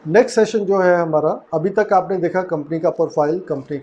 Next session जो है हमारा, अभी तक आपने देखा कंपनी का प्रोफाइल, कंपनी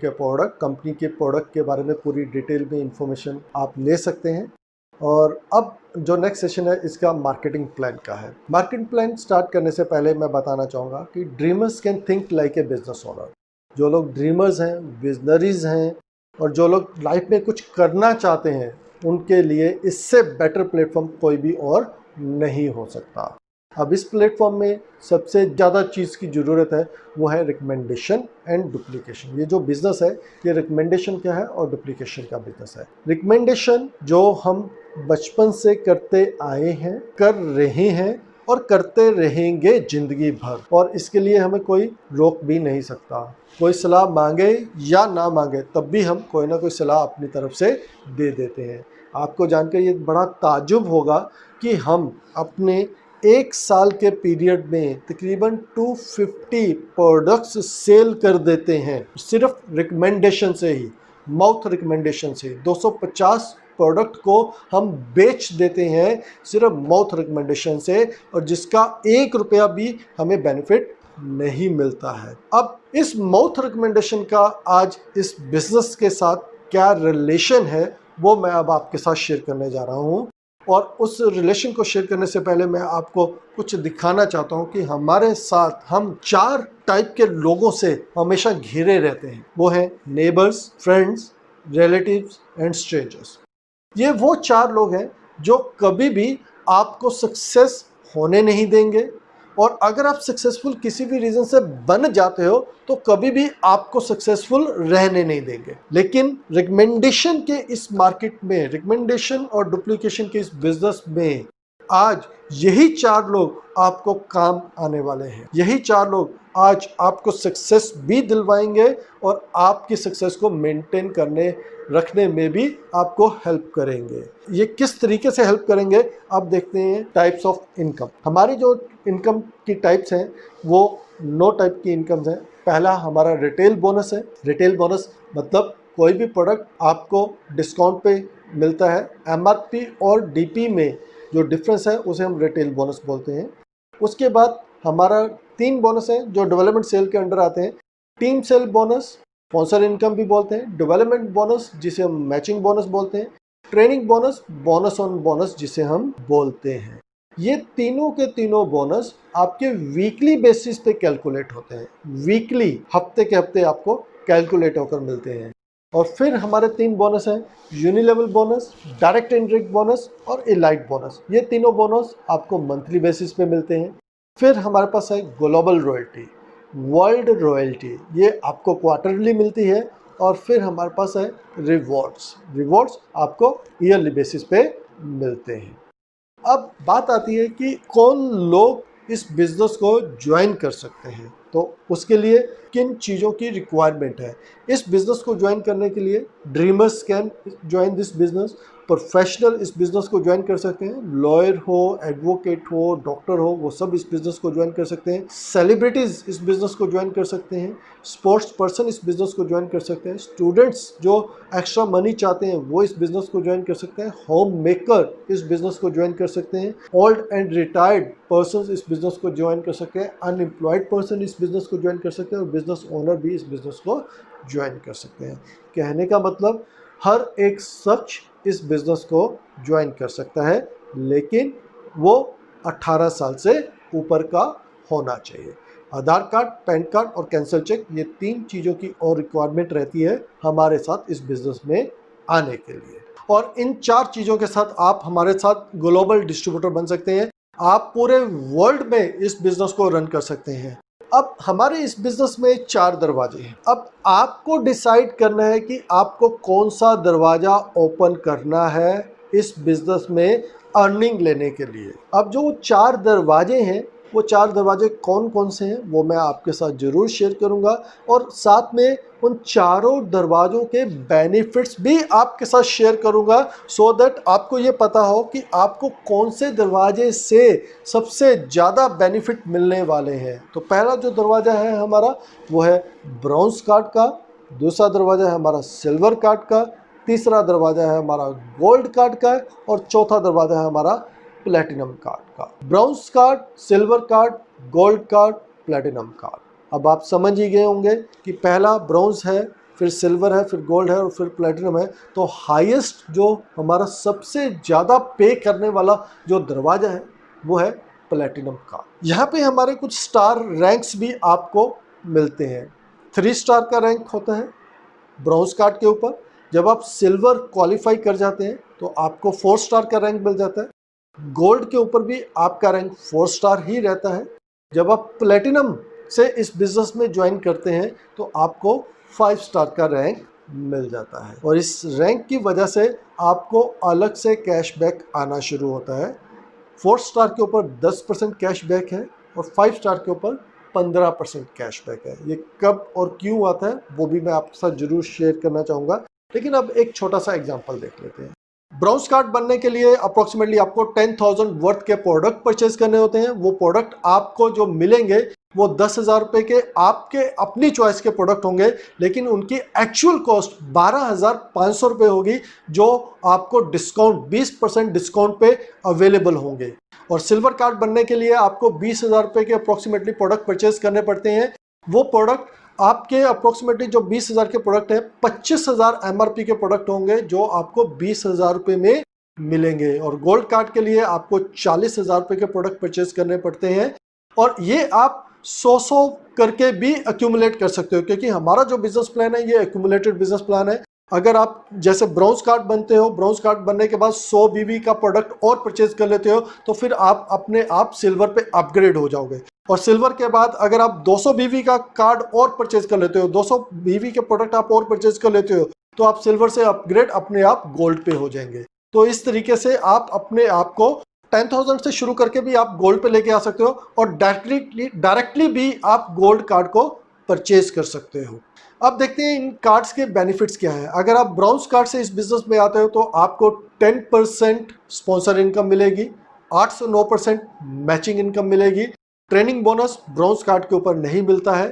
के प्रोडक्ट के बारे में पूरी डिटेल में इंफॉर्मेशन आप ले सकते हैं। और अब जो नेक्स्ट सेशन है इसका मार्केटिंग प्लान का है। मार्केटिंग प्लान स्टार्ट करने से पहले मैं बताना चाहूँगा कि dreamers can think like a business owner. जो लोग ड्रीमर्स हैं, विजनरीज हैं और जो लोग लाइफ में कुछ करना चाहते हैं, उनके लिए इससे बेटर प्लेटफॉर्म कोई भी और नहीं हो सकता। अब इस प्लेटफॉर्म में सबसे ज़्यादा चीज़ की ज़रूरत है, वो है रिकमेंडेशन एंड डुप्लीकेशन। ये जो बिज़नेस है ये रिकमेंडेशन क्या है और डुप्लीकेशन का बिज़नेस है। रिकमेंडेशन जो हम बचपन से करते आए हैं, कर रहे हैं और करते रहेंगे ज़िंदगी भर, और इसके लिए हमें कोई रोक भी नहीं सकता। कोई सलाह मांगे या ना मांगे तब भी हम कोई ना कोई सलाह अपनी तरफ से दे देते हैं। आपको जानकर ये बड़ा ताज्जुब होगा कि हम अपने एक साल के पीरियड में तकरीबन 250 प्रोडक्ट्स सेल कर देते हैं, सिर्फ रिकमेंडेशन से ही, माउथ रिकमेंडेशन से। 250 प्रोडक्ट को हम बेच देते हैं सिर्फ माउथ रिकमेंडेशन से, और जिसका 1 रुपया भी हमें बेनिफिट नहीं मिलता है। अब इस माउथ रिकमेंडेशन का आज इस बिजनेस के साथ क्या रिलेशन है, वो मैं अब आपके साथ शेयर करने जा रहा हूँ। और उस रिलेशन को शेयर करने से पहले मैं आपको कुछ दिखाना चाहता हूँ कि हमारे साथ हम 4 टाइप के लोगों से हमेशा घिरे रहते हैं। वो हैं neighbours, friends, relatives and strangers. ये वो 4 लोग हैं जो कभी भी आपको सक्सेस होने नहीं देंगे, और अगर आप सक्सेसफुल किसी भी रीज़न से बन जाते हो तो कभी भी आपको सक्सेसफुल रहने नहीं देंगे। लेकिन रिकमेंडेशन के इस मार्केट में, रिकमेंडेशन और डुप्लीकेशन के इस बिजनेस में आज यही 4 लोग आपको काम आने वाले हैं। यही 4 लोग आज आपको सक्सेस भी दिलवाएंगे और आपकी सक्सेस को मेंटेन करने रखने में भी आपको हेल्प करेंगे। ये किस तरीके से हेल्प करेंगे आप देखते हैं। टाइप्स ऑफ इनकम, हमारी जो इनकम की टाइप्स हैं वो 9 टाइप की इनकम्स हैं। पहला हमारा रिटेल बोनस है। रिटेल बोनस मतलब कोई भी प्रोडक्ट आपको डिस्काउंट पे मिलता है, एमआरपी और डीपी में जो डिफरेंस है उसे हम रिटेल बोनस बोलते हैं। उसके बाद हमारा 3 बोनस है जो डेवलपमेंट सेल के अंडर आते हैं। Team cell bonus, sponsor income भी बोलते हैं, डेवलपमेंट बोनस जिसे हम मैचिंग बोनस बोलते हैं, training bonus, bonus on bonus जिसे हम बोलते हैं। ये तीनों के तीनों बोनस आपके वीकली बेसिस पे कैलकुलेट होते हैं। वीकली, हफ्ते के हफ्ते आपको कैलकुलेट होकर मिलते हैं। और फिर हमारे 3 बोनस हैं, यूनिलेवल बोनस, डायरेक्ट इनडायरेक्ट बोनस और इलाइट बोनस। ये तीनों बोनस आपको मंथली बेसिस पे मिलते हैं। फिर हमारे पास है ग्लोबल रॉयल्टी, वर्ल्ड रॉयल्टी, ये आपको क्वार्टरली मिलती है। और फिर हमारे पास है रिवॉर्ड्स, रिवॉर्ड्स आपको ईयरली बेसिस पे मिलते हैं। अब बात आती है कि कौन लोग इस बिज़नेस को ज्वाइन कर सकते हैं, तो उसके लिए किन चीज़ों की रिक्वायरमेंट है। इस बिज़नेस को ज्वाइन करने के लिए dreamers can join this business, professional इस बिज़नेस को ज्वाइन कर सकते हैं, लॉयर हो, एडवोकेट हो, डॉक्टर हो, वो सब इस बिज़नेस को ज्वाइन कर सकते हैं। सेलिब्रिटीज़ इस बिज़नेस को ज्वाइन कर सकते हैं, स्पोर्ट्स पर्सन इस बिज़नेस को ज्वाइन कर सकते हैं, स्टूडेंट्स जो एक्स्ट्रा मनी चाहते हैं वो इस बिज़नेस को ज्वाइन कर सकते हैं, होम मेकर इस बिज़नेस को ज्वाइन कर सकते हैं, ओल्ड एंड रिटायर्ड पर्सन इस बिज़नेस को ज्वाइन कर सकते हैं, अनएम्प्लॉयड पर्सन इस बिज़नेस को ज्वाइन कर सकते हैं, और बिज़नेस ओनर भी इस बिज़नेस को ज्वाइन कर सकते हैं। कहने का मतलब हर एक शख्स इस बिज़नेस को ज्वाइन कर सकता है, लेकिन वो 18 साल से ऊपर का होना चाहिए। आधार कार्ड, पैन कार्ड और कैंसल चेक, ये 3 चीज़ों की और रिक्वायरमेंट रहती है हमारे साथ इस बिज़नेस में आने के लिए। और इन 4 चीज़ों के साथ आप हमारे साथ ग्लोबल डिस्ट्रीब्यूटर बन सकते हैं। आप पूरे वर्ल्ड में इस बिज़नेस को रन कर सकते हैं। अब हमारे इस बिज़नेस में 4 दरवाजे हैं। अब आपको डिसाइड करना है कि आपको कौन सा दरवाज़ा ओपन करना है इस बिज़नेस में अर्निंग लेने के लिए। अब जो 4 दरवाजे हैं, वो 4 दरवाजे कौन कौन से हैं वो मैं आपके साथ ज़रूर शेयर करूंगा, और साथ में उन चारों दरवाज़ों के बेनिफिट्स भी आपके साथ शेयर करूंगा, सो दैट आपको ये पता हो कि आपको कौन से दरवाजे से सबसे ज़्यादा बेनिफिट मिलने वाले हैं। तो पहला जो दरवाज़ा है हमारा वो है ब्रॉन्ज कार्ड का, दूसरा दरवाज़ा है हमारा सिल्वर कार्ड का, तीसरा दरवाज़ा है हमारा गोल्ड कार्ड का, और चौथा दरवाज़ा है हमारा प्लैटिनम कार्ड का। Bronze card, silver card, gold card, platinum card. अब आप समझ ही गए होंगे कि पहला ब्रॉन्ज है, फिर सिल्वर है, फिर गोल्ड है और फिर प्लैटिनम है। तो हाईएस्ट जो हमारा सबसे ज़्यादा पे करने वाला जो दरवाज़ा है वो है प्लैटिनम कार्ड। यहाँ पे हमारे कुछ स्टार रैंक्स भी आपको मिलते हैं। 3 स्टार का रैंक होता है ब्रॉन्ज कार्ड के ऊपर। जब आप सिल्वर क्वालिफाई कर जाते हैं तो आपको 4 स्टार का रैंक मिल जाता है। गोल्ड के ऊपर भी आपका रैंक 4 स्टार ही रहता है। जब आप प्लैटिनम से इस बिज़नेस में ज्वाइन करते हैं तो आपको 5 स्टार का रैंक मिल जाता है और इस रैंक की वजह से आपको अलग से कैशबैक आना शुरू होता है। 4 स्टार के ऊपर 10% कैशबैक है और 5 स्टार के ऊपर 15% कैशबैक है। ये कब और क्यों आता है वो भी मैं आपके साथ जरूर शेयर करना चाहूँगा, लेकिन अब एक छोटा सा एग्जांपल देख लेते हैं। ब्रॉन्ज कार्ड बनने के लिए अप्रोक्सीमेटली आपको 10,000 वर्थ के प्रोडक्ट परचेज करने होते हैं। वो प्रोडक्ट आपको जो मिलेंगे वो 10,000 रुपये के आपके अपनी चॉइस के प्रोडक्ट होंगे, लेकिन उनकी एक्चुअल कॉस्ट 12,500 रुपये होगी, जो आपको डिस्काउंट 20% डिस्काउंट पे अवेलेबल होंगे। और सिल्वर कार्ड बनने के लिए आपको 20,000 रुपये के अप्रोक्सीमेटली प्रोडक्ट परचेज करने पड़ते हैं। वो प्रोडक्ट आपके अप्रोक्सीमेटली जो 20,000 के प्रोडक्ट है 25,000 MRP के प्रोडक्ट होंगे जो आपको 20,000 रुपये में मिलेंगे। और गोल्ड कार्ड के लिए आपको 40,000 रुपये के प्रोडक्ट परचेज करने पड़ते हैं और ये आप 100 करके भी एक्यूमुलेट कर सकते हो, क्योंकि हमारा जो बिजनेस प्लान है ये एक्यूमुलेटेड बिजनेस प्लान है। अगर आप जैसे ब्रॉन्ज कार्ड बनते हो, ब्रॉन्ज कार्ड बनने के बाद 100 BV का प्रोडक्ट और परचेज कर लेते हो तो फिर आप अपने आप सिल्वर पे अपग्रेड हो जाओगे। और सिल्वर के बाद अगर आप 200 BV का कार्ड और परचेज कर लेते हो, 200 BV के प्रोडक्ट आप और परचेज कर लेते हो, तो आप सिल्वर से अपग्रेड अपने आप गोल्ड पे हो जाएंगे। तो इस तरीके से आप अपने आप को 10,000 से शुरू करके भी आप गोल्ड पे लेके आ सकते हो और डायरेक्टली भी आप गोल्ड कार्ड को परचेज कर सकते हो। अब देखते हैं इन कार्ड्स के बेनिफिट्स क्या है। अगर आप ब्रॉन्ज कार्ड से इस बिजनेस में आते हो तो आपको 10% स्पॉन्सर इनकम मिलेगी, 8 से 9% मैचिंग इनकम मिलेगी। ट्रेनिंग बोनस ब्रॉन्ज कार्ड के ऊपर नहीं मिलता है।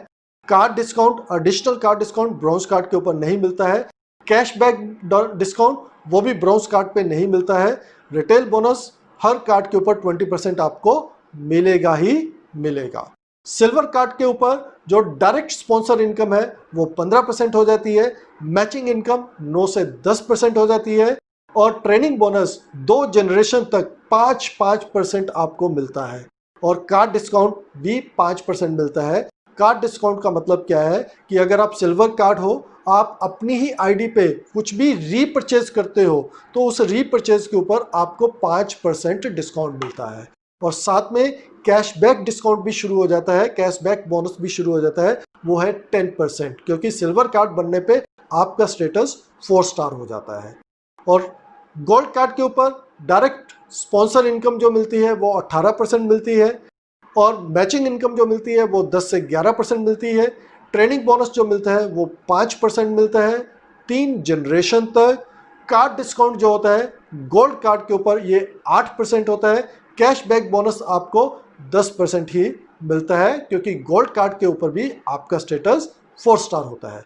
Card discount, additional card discount bronze card के ऊपर नहीं मिलता है। कैशबैक डिस्काउंट वो भी ब्रॉन्ज कार्ड पे नहीं मिलता है। रिटेल बोनस हर कार्ड के ऊपर 20% आपको मिलेगा ही मिलेगा। सिल्वर कार्ड के ऊपर जो डायरेक्ट स्पॉन्सर इनकम है वो 15% हो जाती है, मैचिंग इनकम 9 से 10% हो जाती है और ट्रेनिंग बोनस 2 जनरेशन तक 5% आपको मिलता है और कार्ड डिस्काउंट भी 5% मिलता है। कार्ड डिस्काउंट का मतलब क्या है कि अगर आप सिल्वर कार्ड हो, आप अपनी ही आईडी पे कुछ भी रीपरचेज करते हो तो उस रीपरचेज के ऊपर आपको 5% डिस्काउंट मिलता है और साथ में कैशबैक डिस्काउंट भी शुरू हो जाता है, कैशबैक बोनस भी शुरू हो जाता है, वो है 10%, क्योंकि सिल्वर कार्ड बनने पे आपका स्टेटस 4 स्टार हो जाता है। और गोल्ड कार्ड के ऊपर डायरेक्ट स्पॉन्सर इनकम जो मिलती है वो 18% मिलती है और मैचिंग इनकम जो मिलती है वो 10 से 11% मिलती है। ट्रेनिंग बोनस जो मिलता है वो 5% मिलता है 3 जनरेशन तक। कार्ड डिस्काउंट जो होता है गोल्ड कार्ड के ऊपर ये 8% होता है। कैशबैक बोनस आपको 10% ही मिलता है, क्योंकि गोल्ड कार्ड के ऊपर भी आपका स्टेटस 4 स्टार होता है।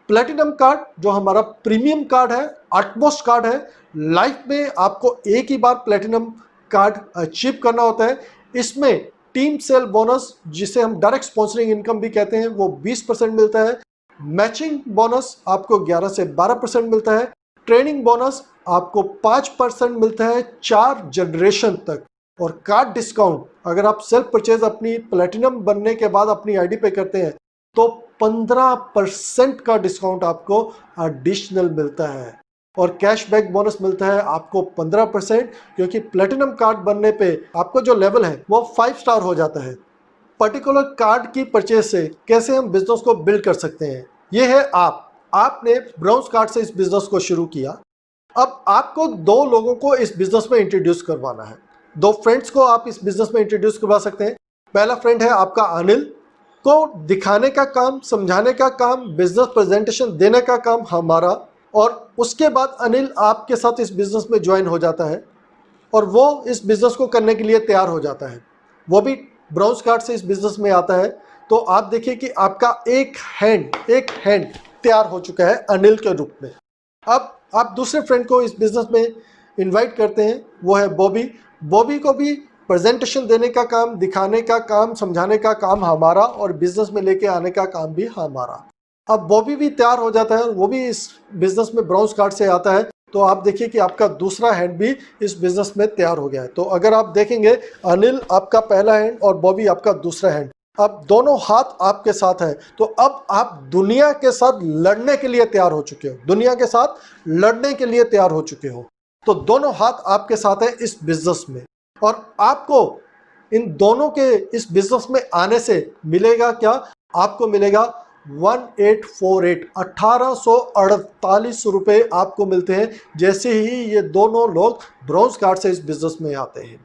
प्लैटिनम कार्ड जो हमारा प्रीमियम कार्ड है, आउटमोस्ट कार्ड है, लाइफ में आपको एक ही बार प्लैटिनम कार्ड अचीव करना होता है। इसमें टीम सेल बोनस, जिसे हम डायरेक्ट स्पॉन्सरिंग इनकम भी कहते हैं, वो 20% मिलता है। मैचिंग बोनस आपको 11 से 12% मिलता है। ट्रेनिंग बोनस आपको 5% मिलता है 4 जनरेशन तक। और कार्ड डिस्काउंट अगर आप सेल्फ परचेज अपनी प्लैटिनम बनने के बाद अपनी आईडी पे करते हैं तो 15% का डिस्काउंट आपको एडिशनल मिलता है और कैशबैक बोनस मिलता है आपको 15%, क्योंकि प्लैटिनम कार्ड बनने पे आपको जो लेवल है वो 5 स्टार हो जाता है। पर्टिकुलर कार्ड की परचेज से कैसे हम बिजनेस को बिल्ड कर सकते हैं, ये है आपने ब्रॉन्ज कार्ड से इस बिजनेस को शुरू किया। अब आपको 2 लोगों को इस बिजनेस में इंट्रोड्यूस करवाना है। 2 फ्रेंड्स को आप इस बिजनेस में इंट्रोड्यूस करवा सकते हैं। पहला फ्रेंड है आपका अनिल, को दिखाने का काम, समझाने का काम, बिजनेस प्रेजेंटेशन देने का काम हमारा, और उसके बाद अनिल आपके साथ इस बिजनेस में ज्वाइन हो जाता है और वो इस बिजनेस को करने के लिए तैयार हो जाता है। वो भी ब्रॉन्ज कार्ड से इस बिजनेस में आता है। तो आप देखिए कि आपका एक हैंड तैयार हो चुका है अनिल के रूप में। अब आप दूसरे फ्रेंड को इस बिजनेस में इनवाइट करते हैं, वो है बॉबी। बॉबी को भी प्रेजेंटेशन देने का काम, दिखाने का काम, समझाने का काम हमारा, और बिजनेस में लेके आने का काम भी हमारा। अब बॉबी भी तैयार हो जाता है और वो भी इस बिजनेस में ब्राउज कार्ड से आता है, तो आप देखिए कि आपका दूसरा हैंड भी इस बिजनेस में तैयार हो गया है। तो अगर आप देखेंगे, अनिल आपका पहला हैंड और बॉबी आपका दूसरा हैंड, अब दोनों हाथ आपके साथ है, तो अब आप दुनिया के साथ लड़ने के लिए तैयार हो चुके हो, दुनिया के साथ लड़ने के लिए तैयार हो चुके हो। तो दोनों हाथ आपके साथ है इस बिजनेस में, और आपको इन दोनों के इस बिजनेस में आने से मिलेगा क्या? आपको मिलेगा 1848 1848 रुपए आपको मिलते हैं जैसे ही ये दोनों लोग ब्रॉन्ज कार्ड से इस बिजनेस में आते हैं।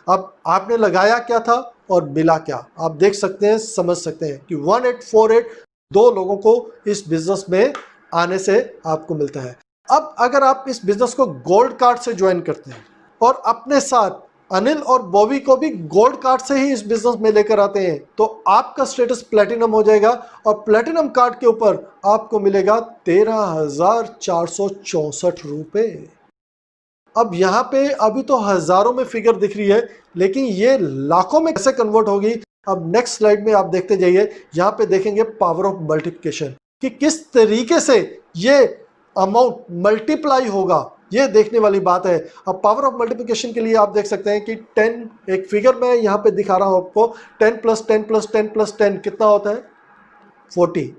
अब आपने लगाया क्या था और मिला क्या, आप देख सकते हैं, समझ सकते हैं कि 1848 दो लोगों को इस बिजनेस में आने से आपको मिलता है। अब अगर आप इस बिजनेस को गोल्ड कार्ड से ज्वाइन करते हैं और अपने साथ अनिल और बॉबी को भी गोल्ड कार्ड से ही इस बिजनेस में लेकर आते हैं, तो आपका स्टेटस प्लेटिनम हो जाएगा, और प्लेटिनम कार्ड के ऊपर आपको मिलेगा 13,464 रुपए। अब यहाँ पे अभी तो हजारों में फिगर दिख रही है, लेकिन ये लाखों में कैसे कन्वर्ट होगी, अब नेक्स्ट स्लाइड में आप देखते जाइए। यहाँ पे देखेंगे पावर ऑफ मल्टीप्लिकेशन, कि किस तरीके से ये अमाउंट मल्टीप्लाई होगा, ये देखने वाली बात है। अब पावर ऑफ मल्टीप्लिकेशन के लिए आप देख सकते हैं कि 10, एक फिगर मैं यहाँ पे दिखा रहा हूँ आपको, 10 प्लस 10 प्लस 10 प्लस 10 कितना होता है? 40।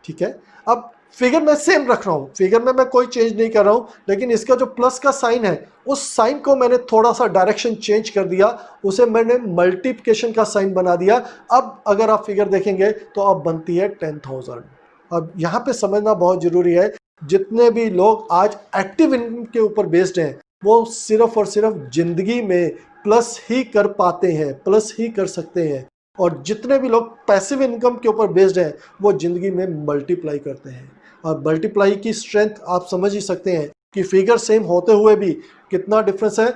ठीक है, अब फिगर में सेम रख रहा हूँ, फिगर में मैं कोई चेंज नहीं कर रहा हूँ, लेकिन इसका जो प्लस का साइन है, उस साइन को मैंने थोड़ा सा डायरेक्शन चेंज कर दिया, उसे मैंने मल्टीप्लिकेशन का साइन बना दिया। अब अगर आप फिगर देखेंगे तो अब बनती है 10,000। अब यहाँ पे समझना बहुत जरूरी है, जितने भी लोग आज एक्टिव इनकम के ऊपर बेस्ड हैं, वो सिर्फ और सिर्फ जिंदगी में प्लस ही कर पाते हैं, प्लस ही कर सकते हैं, और जितने भी लोग पैसिव इनकम के ऊपर बेस्ड हैं, वो जिंदगी में मल्टीप्लाई करते हैं। और मल्टीप्लाई की स्ट्रेंथ आप समझ ही सकते हैं कि फिगर सेम होते हुए भी कितना डिफरेंस है,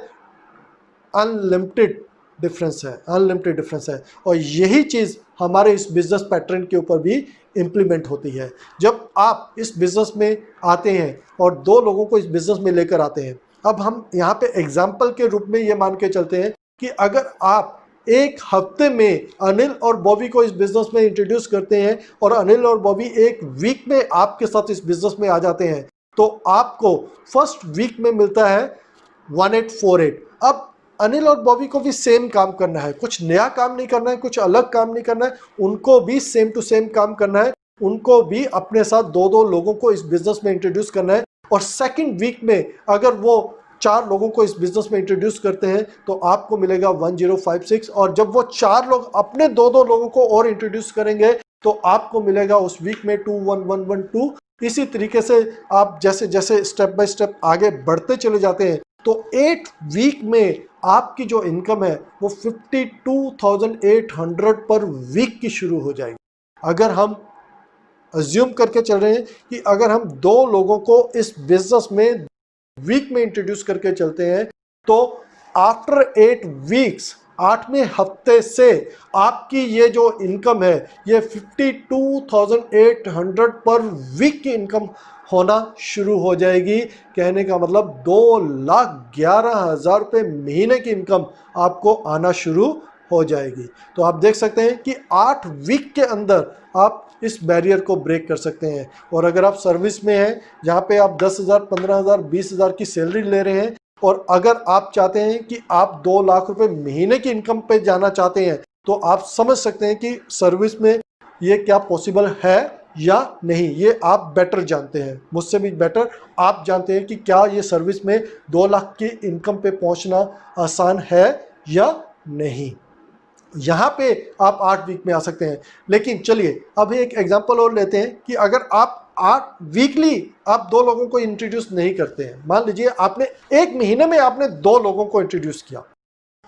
अनलिमिटेड डिफरेंस है, अनलिमिटेड डिफरेंस है। और यही चीज़ हमारे इस बिजनेस पैटर्न के ऊपर भी इम्प्लीमेंट होती है। जब आप इस बिजनेस में आते हैं और दो लोगों को इस बिजनेस में लेकर आते हैं, अब हम यहाँ पे एग्जाम्पल के रूप में ये मान के चलते हैं कि अगर आप एक हफ्ते में अनिल और बॉबी को इस बिजनेस में इंट्रोड्यूस करते हैं और अनिल और बॉबी एक वीक में आपके साथ इस बिजनेस में आ जाते हैं, तो आपको फर्स्ट वीक में मिलता है 1848। अब अनिल और बॉबी को भी सेम काम करना है, कुछ नया काम नहीं करना है, कुछ अलग काम नहीं करना है, उनको भी सेम टू सेम काम करना है, उनको भी अपने साथ दो दो लोगों को इस बिजनेस में इंट्रोड्यूस करना है। और सेकंड वीक में अगर वो 4 लोगों को इस बिजनेस में इंट्रोड्यूस करते हैं तो आपको मिलेगा 1056, और जब वो 4 लोग अपने दो दो लोगों को और इंट्रोड्यूस करेंगे तो आपको मिलेगा उस वीक में 21112। इसी तरीके से आप जैसे जैसे स्टेप बाय स्टेप आगे बढ़ते चले जाते हैं, तो 8 वीक में आपकी जो इनकम है वो 52,800 पर वीक की शुरू हो जाएगी। अगर हम अज्यूम करके चल रहे हैं कि अगर हम 2 लोगों को इस बिजनेस में वीक में इंट्रोड्यूस करके चलते हैं, तो आफ्टर 8 वीक्स, 8वें हफ्ते से आपकी ये जो इनकम है ये 52,800 पर वीक की इनकम होना शुरू हो जाएगी। कहने का मतलब 2,11,000 रुपये महीने की इनकम आपको आना शुरू हो जाएगी। तो आप देख सकते हैं कि 8 वीक के अंदर आप इस बैरियर को ब्रेक कर सकते हैं। और अगर आप सर्विस में हैं जहाँ पे आप 10,000, 15,000, 20,000 की सैलरी ले रहे हैं, और अगर आप चाहते हैं कि आप 2 लाख रुपए महीने की इनकम पे जाना चाहते हैं, तो आप समझ सकते हैं कि सर्विस में ये क्या पॉसिबल है या नहीं। ये आप बेटर जानते हैं, मुझसे भी बेटर आप जानते हैं कि क्या ये सर्विस में 2 लाख की इनकम पे पहुंचना आसान है या नहीं। यहाँ पे आप 8 वीक में आ सकते हैं। लेकिन चलिए अब एक एग्जांपल और लेते हैं कि अगर आप 8 वीकली आप 2 लोगों को इंट्रोड्यूस नहीं करते हैं, मान लीजिए आपने एक महीने में आपने 2 लोगों को इंट्रोड्यूस किया,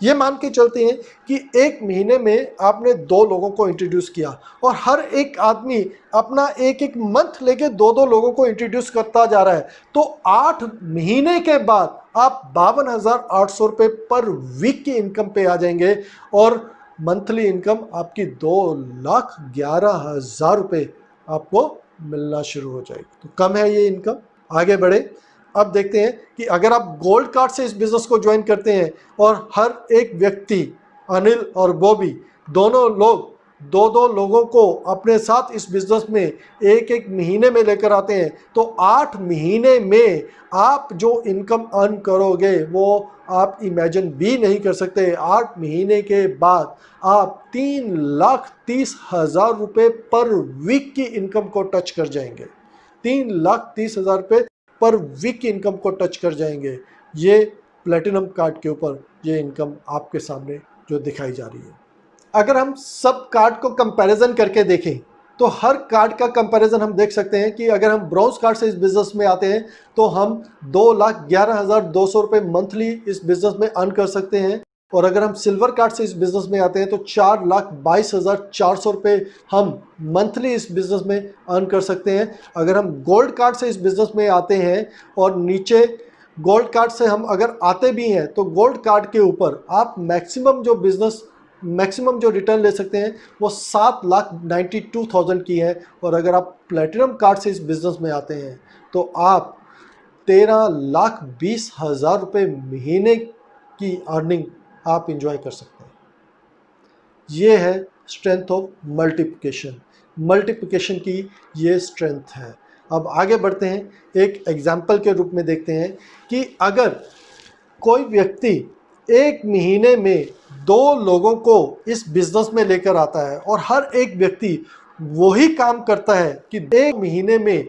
ये मान के चलते हैं कि एक महीने में आपने 2 लोगों को इंट्रोड्यूस किया, और हर एक आदमी अपना एक एक मंथ लेके 2-2 लोगों को इंट्रोड्यूस करता जा रहा है, तो 8 महीने के बाद आप 52,800 रुपये पर वीक की इनकम पे आ जाएंगे, और मंथली इनकम आपकी 2,11,000 रुपये आपको मिलना शुरू हो जाएगी। तो कम है ये इनकम, आगे बढ़े। अब देखते हैं कि अगर आप गोल्ड कार्ड से इस बिज़नेस को ज्वाइन करते हैं और हर एक व्यक्ति, अनिल और बॉबी दोनों लोग दो दो लोगों को अपने साथ इस बिज़नेस में एक एक महीने में लेकर आते हैं, तो 8 महीने में आप जो इनकम अर्न करोगे वो आप इमेजिन भी नहीं कर सकते। 8 महीने के बाद आप 3,30,000 रुपये पर वीक की इनकम को टच कर जाएंगे। 3,30,000 रुपये पर वीक की इनकम को टच कर जाएंगे। ये प्लेटिनम कार्ड के ऊपर ये इनकम आपके सामने जो दिखाई जा रही है। अगर हम सब कार्ड को कंपैरिजन करके देखें तो हर कार्ड का कंपैरिजन हम देख सकते हैं कि अगर हम ब्रॉन्ज कार्ड से इस बिज़नेस में आते हैं तो हम 2,11,200 रुपये मंथली इस बिज़नेस में अर्न कर सकते हैं, और अगर हम सिल्वर कार्ड से इस बिज़नेस में आते हैं तो 4,22,400 रुपये हम मंथली इस बिज़नेस में अर्न कर सकते हैं। अगर हम गोल्ड कार्ड से इस बिज़नेस में आते हैं और नीचे गोल्ड कार्ड से हम अगर आते भी हैं तो गोल्ड कार्ड के ऊपर आप मैक्सिमम जो रिटर्न ले सकते हैं वो 7,92,000 की है, और अगर आप प्लेटिनम कार्ड से इस बिज़नेस में आते हैं तो आप 13,20,000 रुपये महीने की अर्निंग आप इंजॉय कर सकते हैं। ये है स्ट्रेंथ ऑफ मल्टीप्लिकेशन की ये स्ट्रेंथ है। अब आगे बढ़ते हैं, एक एग्जाम्पल के रूप में देखते हैं कि अगर कोई व्यक्ति एक महीने में 2 लोगों को इस बिज़नेस में लेकर आता है और हर एक व्यक्ति वही काम करता है कि एक महीने में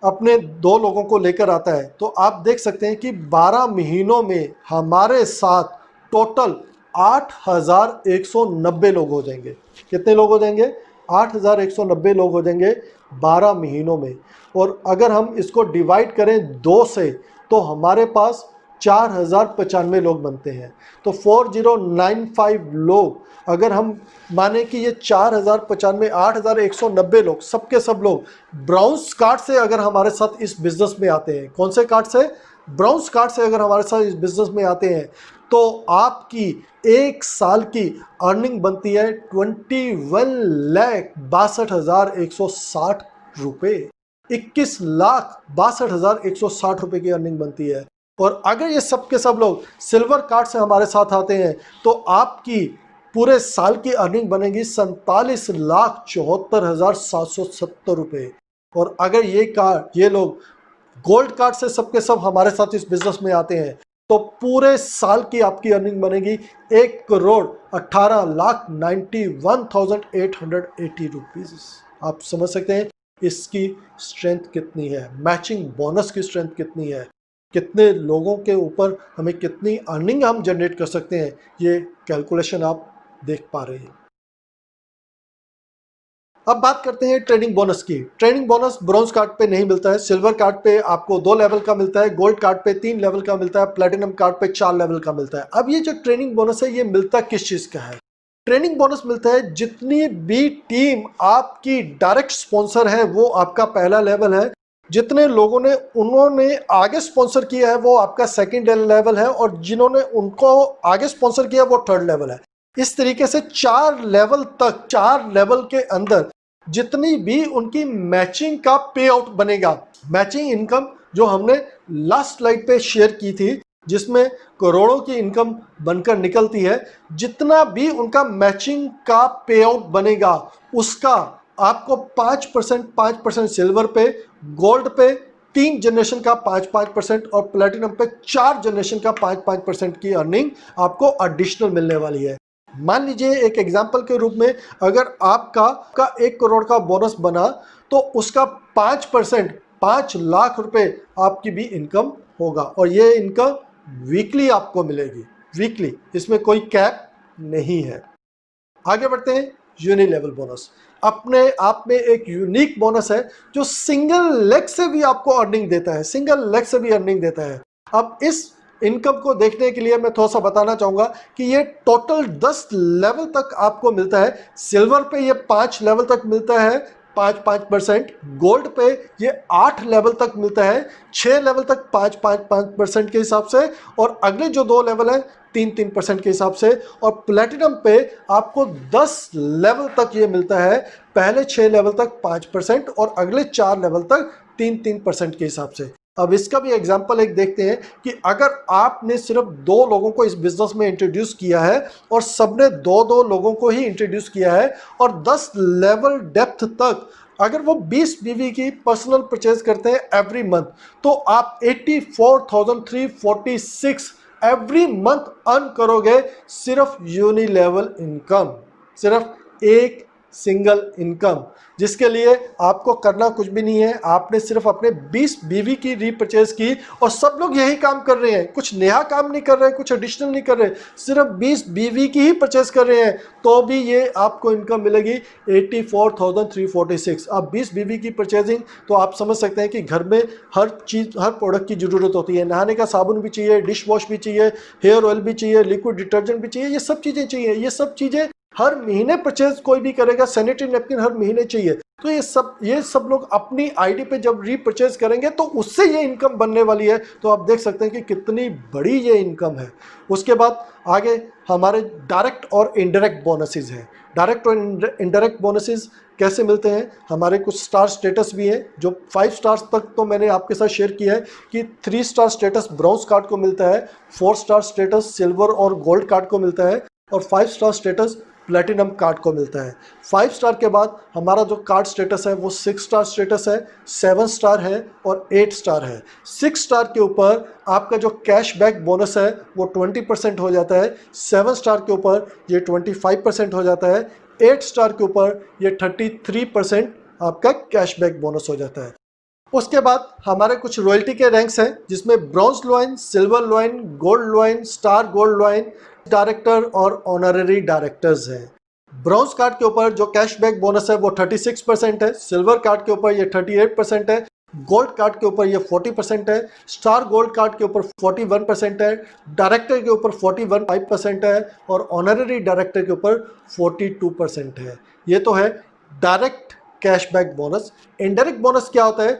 अपने 2 लोगों को लेकर आता है, तो आप देख सकते हैं कि 12 महीनों में हमारे साथ टोटल 8,190 लोग हो जाएंगे। कितने लोग हो जाएंगे? 8,190 लोग हो जाएंगे 12 महीनों में। और अगर हम इसको डिवाइड करें 2 से तो हमारे पास 4,095 लोग बनते हैं। तो 4095 लोग, अगर हम माने कि ये 4,095 8,190 लोग सबके सब लोग ब्राउन्स कार्ड से अगर हमारे साथ इस बिज़नेस में आते हैं, कौन से कार्ड से? ब्राउन्स कार्ड से अगर हमारे साथ इस बिज़नेस में आते हैं तो आपकी एक साल की अर्निंग बनती है 21,62,160 रुपये। 21,62,160 रुपये की अर्निंग बनती है। और अगर ये सब के सब लोग सिल्वर कार्ड से हमारे साथ आते हैं तो आपकी पूरे साल की अर्निंग बनेगी 47,74,770 रुपये। और अगर ये लोग गोल्ड कार्ड से सब के सब हमारे साथ इस बिज़नेस में आते हैं तो पूरे साल की आपकी अर्निंग बनेगी 1,18,91,880 रुपीज़। आप समझ सकते हैं इसकी स्ट्रेंथ कितनी है, मैचिंग बोनस की स्ट्रेंथ कितनी है, कितने लोगों के ऊपर हमें कितनी अर्निंग हम जनरेट कर सकते हैं। ये कैलकुलेशन आप देख पा रहे हैं। अब बात करते हैं ट्रेनिंग बोनस की। ट्रेनिंग बोनस ब्रॉन्ज कार्ड पे नहीं मिलता है, सिल्वर कार्ड पे आपको 2 लेवल का मिलता है, गोल्ड कार्ड पे 3 लेवल का मिलता है, प्लेटिनम कार्ड पे 4 लेवल का मिलता है। अब ये जो ट्रेनिंग बोनस है ये मिलता किस चीज़ का है? ट्रेनिंग बोनस मिलता है जितनी भी टीम आपकी डायरेक्ट स्पॉन्सर है वो आपका पहला लेवल है, जितने लोगों ने उन्होंने आगे स्पॉन्सर किया है वो आपका सेकंड लेवल है, और जिन्होंने उनको आगे स्पॉन्सर किया वो थर्ड लेवल है। इस तरीके से 4 लेवल तक, 4 लेवल के अंदर जितनी भी उनकी मैचिंग का पे आउट बनेगा, मैचिंग इनकम जो हमने लास्ट स्लाइड पे शेयर की थी जिसमें करोड़ों की इनकम बनकर निकलती है, जितना भी उनका मैचिंग का पे आउट बनेगा उसका आपको 5% सिल्वर पे, गोल्ड पे 3 जनरेशन का 5% और प्लेटिनम पे 4 जनरेशन का 5% की अर्निंग आपको एडिशनल मिलने वाली है। मान लीजिए एक एग्जांपल के रूप में अगर आपका 1 करोड़ का बोनस बना तो उसका 5% 5 लाख रुपए आपकी भी इनकम होगा, और ये इनकम वीकली आपको मिलेगी, वीकली, इसमें कोई कैप नहीं है। आगे बढ़ते हैं। यूनि लेवल बोनस अपने आप में एक यूनिक बोनस है जो सिंगल लेग से भी आपको अर्निंग देता है, सिंगल लेग से भी अर्निंग देता है। अब इस इनकम को देखने के लिए मैं थोड़ा सा बताना चाहूँगा कि ये टोटल 10 लेवल तक आपको मिलता है। सिल्वर पे ये 5 लेवल तक मिलता है 5%, गोल्ड पे ये 8 लेवल तक मिलता है 6 लेवल तक 5% के हिसाब से, और अगले जो 2 लेवल हैं 3% के हिसाब से, और प्लेटिनम पे आपको 10 लेवल तक ये मिलता है, पहले 6 लेवल तक 5% और अगले 4 लेवल तक 3% के हिसाब से। अब इसका भी एग्जांपल एक देखते हैं कि अगर आपने सिर्फ 2 लोगों को इस बिजनेस में इंट्रोड्यूस किया है और सबने 2-2 लोगों को ही इंट्रोड्यूस किया है और 10 लेवल डेप्थ तक अगर वो 20 बीवी की पर्सनल परचेज करते हैं एवरी मंथ, तो आप 84,346 एवरी मंथ अर्न करोगे सिर्फ यूनिलेवल इनकम, सिर्फ एक सिंगल इनकम, जिसके लिए आपको करना कुछ भी नहीं है। आपने सिर्फ अपने 20 बीवी की रीपरचेज की और सब लोग यही काम कर रहे हैं, कुछ नया काम नहीं कर रहे हैं, कुछ एडिशनल नहीं कर रहे, सिर्फ 20 बीवी की ही परचेज कर रहे हैं, तो भी ये आपको इनकम मिलेगी 84,346। अब 20 बीवी की परचेजिंग, तो आप समझ सकते हैं कि घर में हर चीज़, हर प्रोडक्ट की ज़रूरत होती है। नहाने का साबुन भी चाहिए, डिश वॉश भी चाहिए, हेयर ऑयल भी चाहिए, लिक्विड डिटर्जेंट भी चाहिए, ये सब चीज़ें चाहिए। ये सब चीज़ें हर महीने परचेज कोई भी करेगा। सैनिटरी नैपकिन हर महीने चाहिए। तो ये सब लोग अपनी आईडी पे जब रीपरचेज करेंगे तो उससे ये इनकम बनने वाली है। तो आप देख सकते हैं कि कितनी बड़ी ये इनकम है। उसके बाद आगे हमारे डायरेक्ट और इनडायरेक्ट बोनसेस हैं। डायरेक्ट और इनडायरेक्ट बोनसेस कैसे मिलते हैं? हमारे कुछ स्टार स्टेटस भी है, जो 5 स्टार्स तक तो मैंने आपके साथ शेयर किया है कि 3 स्टार स्टेटस ब्रॉन्ज कार्ड को मिलता है, 4 स्टार स्टेटस सिल्वर और गोल्ड कार्ड को मिलता है और 5 स्टार स्टेटस प्लेटिनम कार्ड को मिलता है। 5 स्टार के बाद हमारा जो कार्ड स्टेटस है वो 6 स्टार स्टेटस है, 7 स्टार है और 8 स्टार है। 6 स्टार के ऊपर आपका जो कैशबैक बोनस है वो 20% हो जाता है, 7 स्टार के ऊपर ये 25% हो जाता है, 8 स्टार के ऊपर ये 33% आपका कैशबैक बोनस हो जाता है। उसके बाद हमारे कुछ रॉयल्टी के रैंक्स हैं, जिसमें bronze lion, silver lion, gold lion, star gold lion, director और ऑनररी डायरेक्टर्स हैं। ब्रॉन्ज कार्ड के ऊपर जो कैशबैक बोनस है वो 36% है, सिल्वर कार्ड के ऊपर ये 38% है, गोल्ड कार्ड के ऊपर ये 40% है, स्टार गोल्ड कार्ड के ऊपर 41% है, डायरेक्टर के ऊपर 41.5% है और ऑनररी डायरेक्टर के ऊपर 42% है। ये तो है direct cashback bonus. Indirect bonus क्या होता है?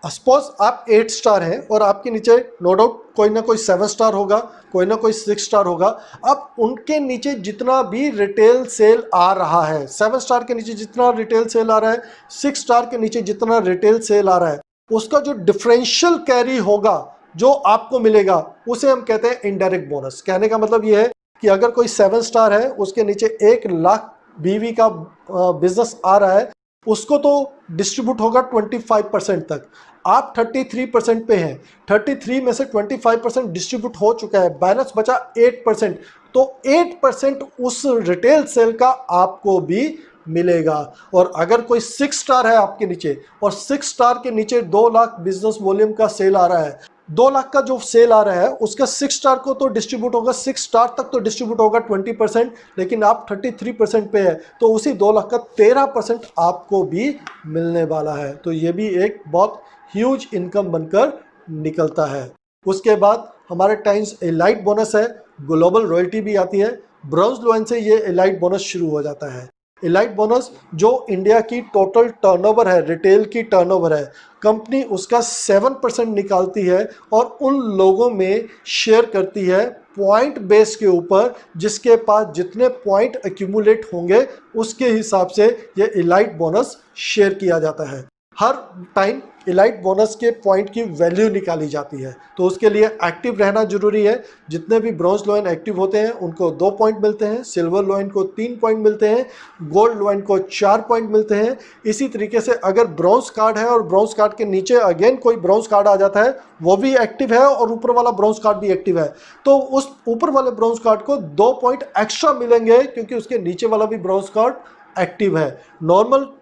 सपोज आप 8 स्टार हैं और आपके नीचे नो डाउट कोई ना कोई 7 स्टार होगा, कोई ना कोई 6 स्टार होगा। अब उनके नीचे जितना भी रिटेल सेल आ रहा है, 7 स्टार के नीचे जितना रिटेल सेल आ रहा है, 6 स्टार के नीचे जितना रिटेल सेल आ रहा है, उसका जो डिफरेंशियल कैरी होगा जो आपको मिलेगा उसे हम कहते हैं इनडायरेक्ट बोनस। कहने का मतलब ये है कि अगर कोई 7 स्टार है, उसके नीचे 1 लाख बीवी का बिजनेस आ रहा है, उसको तो डिस्ट्रीब्यूट होगा 25% तक। आप 33% पे हैं, 33 में से 25% डिस्ट्रीब्यूट हो चुका है, बैलेंस बचा 8%। तो 8% उस रिटेल सेल का आपको भी मिलेगा। और अगर कोई 6 स्टार है आपके नीचे और 6 स्टार के नीचे 2 लाख बिजनेस वॉल्यूम का सेल आ रहा है, 2 लाख का जो सेल आ रहा है उसका 6 स्टार को तो डिस्ट्रीब्यूट होगा, 6 स्टार तक तो डिस्ट्रीब्यूट होगा 20%, लेकिन आप 33% पे है तो उसी 2 लाख का 13% आपको भी मिलने वाला है। तो ये भी एक बहुत ह्यूज इनकम बनकर निकलता है। उसके बाद हमारे टाइम्स एलाइट बोनस है, ग्लोबल रॉयल्टी भी आती है। ब्रॉन्ज लॉइन से ये एलाइट बोनस शुरू हो जाता है। एलाइट बोनस जो इंडिया की टोटल टर्नओवर है, रिटेल की टर्नओवर है, कंपनी उसका 7% निकालती है और उन लोगों में शेयर करती है पॉइंट बेस के ऊपर, जिसके पास जितने पॉइंट एक्यूमुलेट होंगे उसके हिसाब से ये एलाइट बोनस शेयर किया जाता है। हर टाइम एलाइट बोनस के पॉइंट की वैल्यू निकाली जाती है, तो उसके लिए एक्टिव रहना जरूरी है। जितने भी ब्रॉन्ज लॉइन एक्टिव होते हैं उनको 2 पॉइंट मिलते हैं, सिल्वर लॉइन को 3 पॉइंट मिलते हैं, गोल्ड लॉइन को 4 पॉइंट मिलते हैं। इसी तरीके से अगर ब्रॉन्ज कार्ड है और ब्रॉन्ज कार्ड के नीचे अगेन कोई ब्रॉन्ज कार्ड आ जाता है, वो भी एक्टिव है और ऊपर वाला ब्रॉन्ज कार्ड भी एक्टिव है, तो उस ऊपर वाले ब्रॉन्ज कार्ड को 2 पॉइंट एक्स्ट्रा मिलेंगे क्योंकि उसके नीचे वाला भी ब्रॉन्ज कार्ड एक्टिव है। नॉर्मल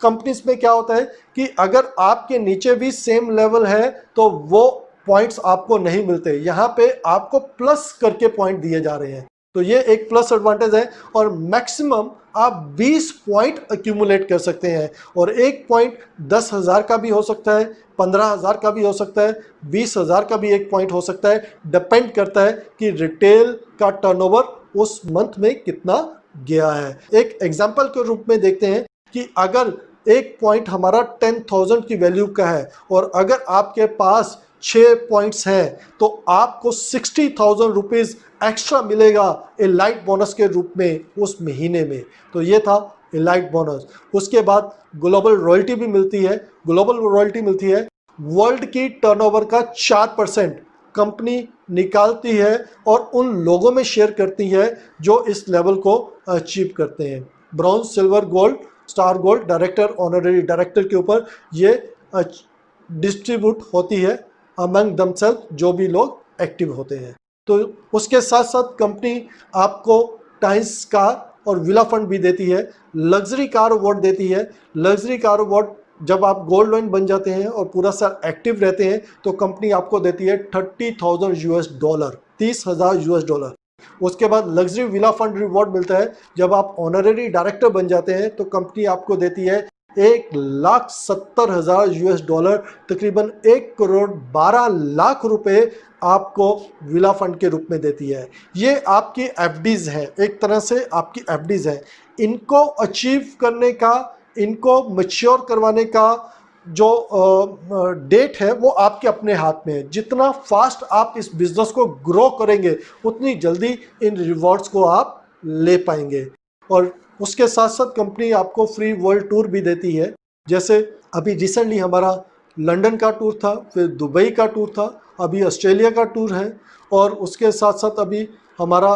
कंपनीज में क्या होता है कि अगर आपके नीचे भी सेम लेवल है तो वो पॉइंट्स आपको नहीं मिलते, यहाँ पे आपको प्लस करके पॉइंट दिए जा रहे हैं। तो ये एक प्लस एडवांटेज है और मैक्सिमम आप 20 पॉइंट एक्यूमुलेट कर सकते हैं और एक पॉइंट 10,000 का भी हो सकता है, 15,000 का भी हो सकता है, 20,000 का भी एक पॉइंट हो सकता है। डिपेंड करता है कि रिटेल का टर्नओवर उस मंथ में कितना गया है। एक एग्जांपल के रूप में देखते हैं कि अगर एक पॉइंट हमारा 10,000 की वैल्यू का है और अगर आपके पास 6 पॉइंट्स हैं तो आपको 60,000 रुपीज़ एक्स्ट्रा मिलेगा एलाइट बोनस के रूप में उस महीने में। तो ये था एलाइट बोनस। उसके बाद ग्लोबल रॉयल्टी भी मिलती है। ग्लोबल रॉयल्टी मिलती है वर्ल्ड की टर्नओवर का 4% कंपनी निकालती है और उन लोगों में शेयर करती है जो इस लेवल को अचीव करते हैं। Bronze, silver, gold, star gold, director, honorary director के ऊपर ये डिस्ट्रीब्यूट होती है अमंग दमसेल्फ, जो भी लोग एक्टिव होते हैं। तो उसके साथ साथ कंपनी आपको टाइम्स कार और विला फंड भी देती है, लग्जरी कार अवार्ड देती है। लग्जरी कार अवार्ड जब आप गोल्ड लोन बन जाते हैं और पूरा साल एक्टिव रहते हैं तो कंपनी आपको देती है $30,000, $30,000। उसके बाद लग्जरी विला फंड रिवॉर्ड मिलता है जब आप ऑनररी डायरेक्टर बन जाते हैं तो कंपनी आपको देती है $1,70,000, तकरीबन 1,12,00,000 रुपए आपको विला फंड के रूप में देती है। ये आपकी एफडीज है, एक तरह से आपकी एफडीज है। इनको अचीव करने का, इनको मैच्योर करवाने का जो डेट है वो आपके अपने हाथ में है। जितना फास्ट आप इस बिजनेस को ग्रो करेंगे उतनी जल्दी इन रिवॉर्ड्स को आप ले पाएंगे। और उसके साथ साथ कंपनी आपको फ्री वर्ल्ड टूर भी देती है। जैसे अभी रिसेंटली हमारा लंदन का टूर था, फिर दुबई का टूर था, अभी ऑस्ट्रेलिया का टूर है और उसके साथ साथ अभी हमारा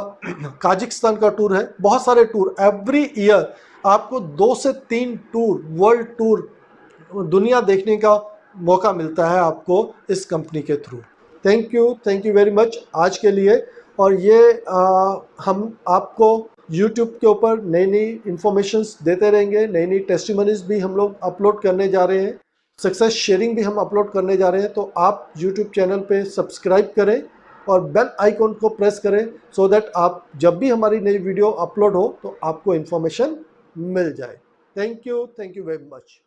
काजिकिस्तान का टूर है। बहुत सारे टूर एवरी ईयर आपको 2 से 3 टूर, वर्ल्ड टूर, दुनिया देखने का मौका मिलता है आपको इस कंपनी के through. Thank you very much आज के लिए। और ये हम आपको YouTube के ऊपर नई नई इंफॉर्मेशंस देते रहेंगे, नई नई टेस्टिमनीज भी हम लोग अपलोड करने जा रहे हैं, सक्सेस शेयरिंग भी हम अपलोड करने जा रहे हैं। तो आप YouTube चैनल पे सब्सक्राइब करें और बेल आइकॉन को प्रेस करें सो दैट आप जब भी हमारी नई वीडियो अपलोड हो तो आपको इन्फॉर्मेशन मिल जाए। Thank you very much.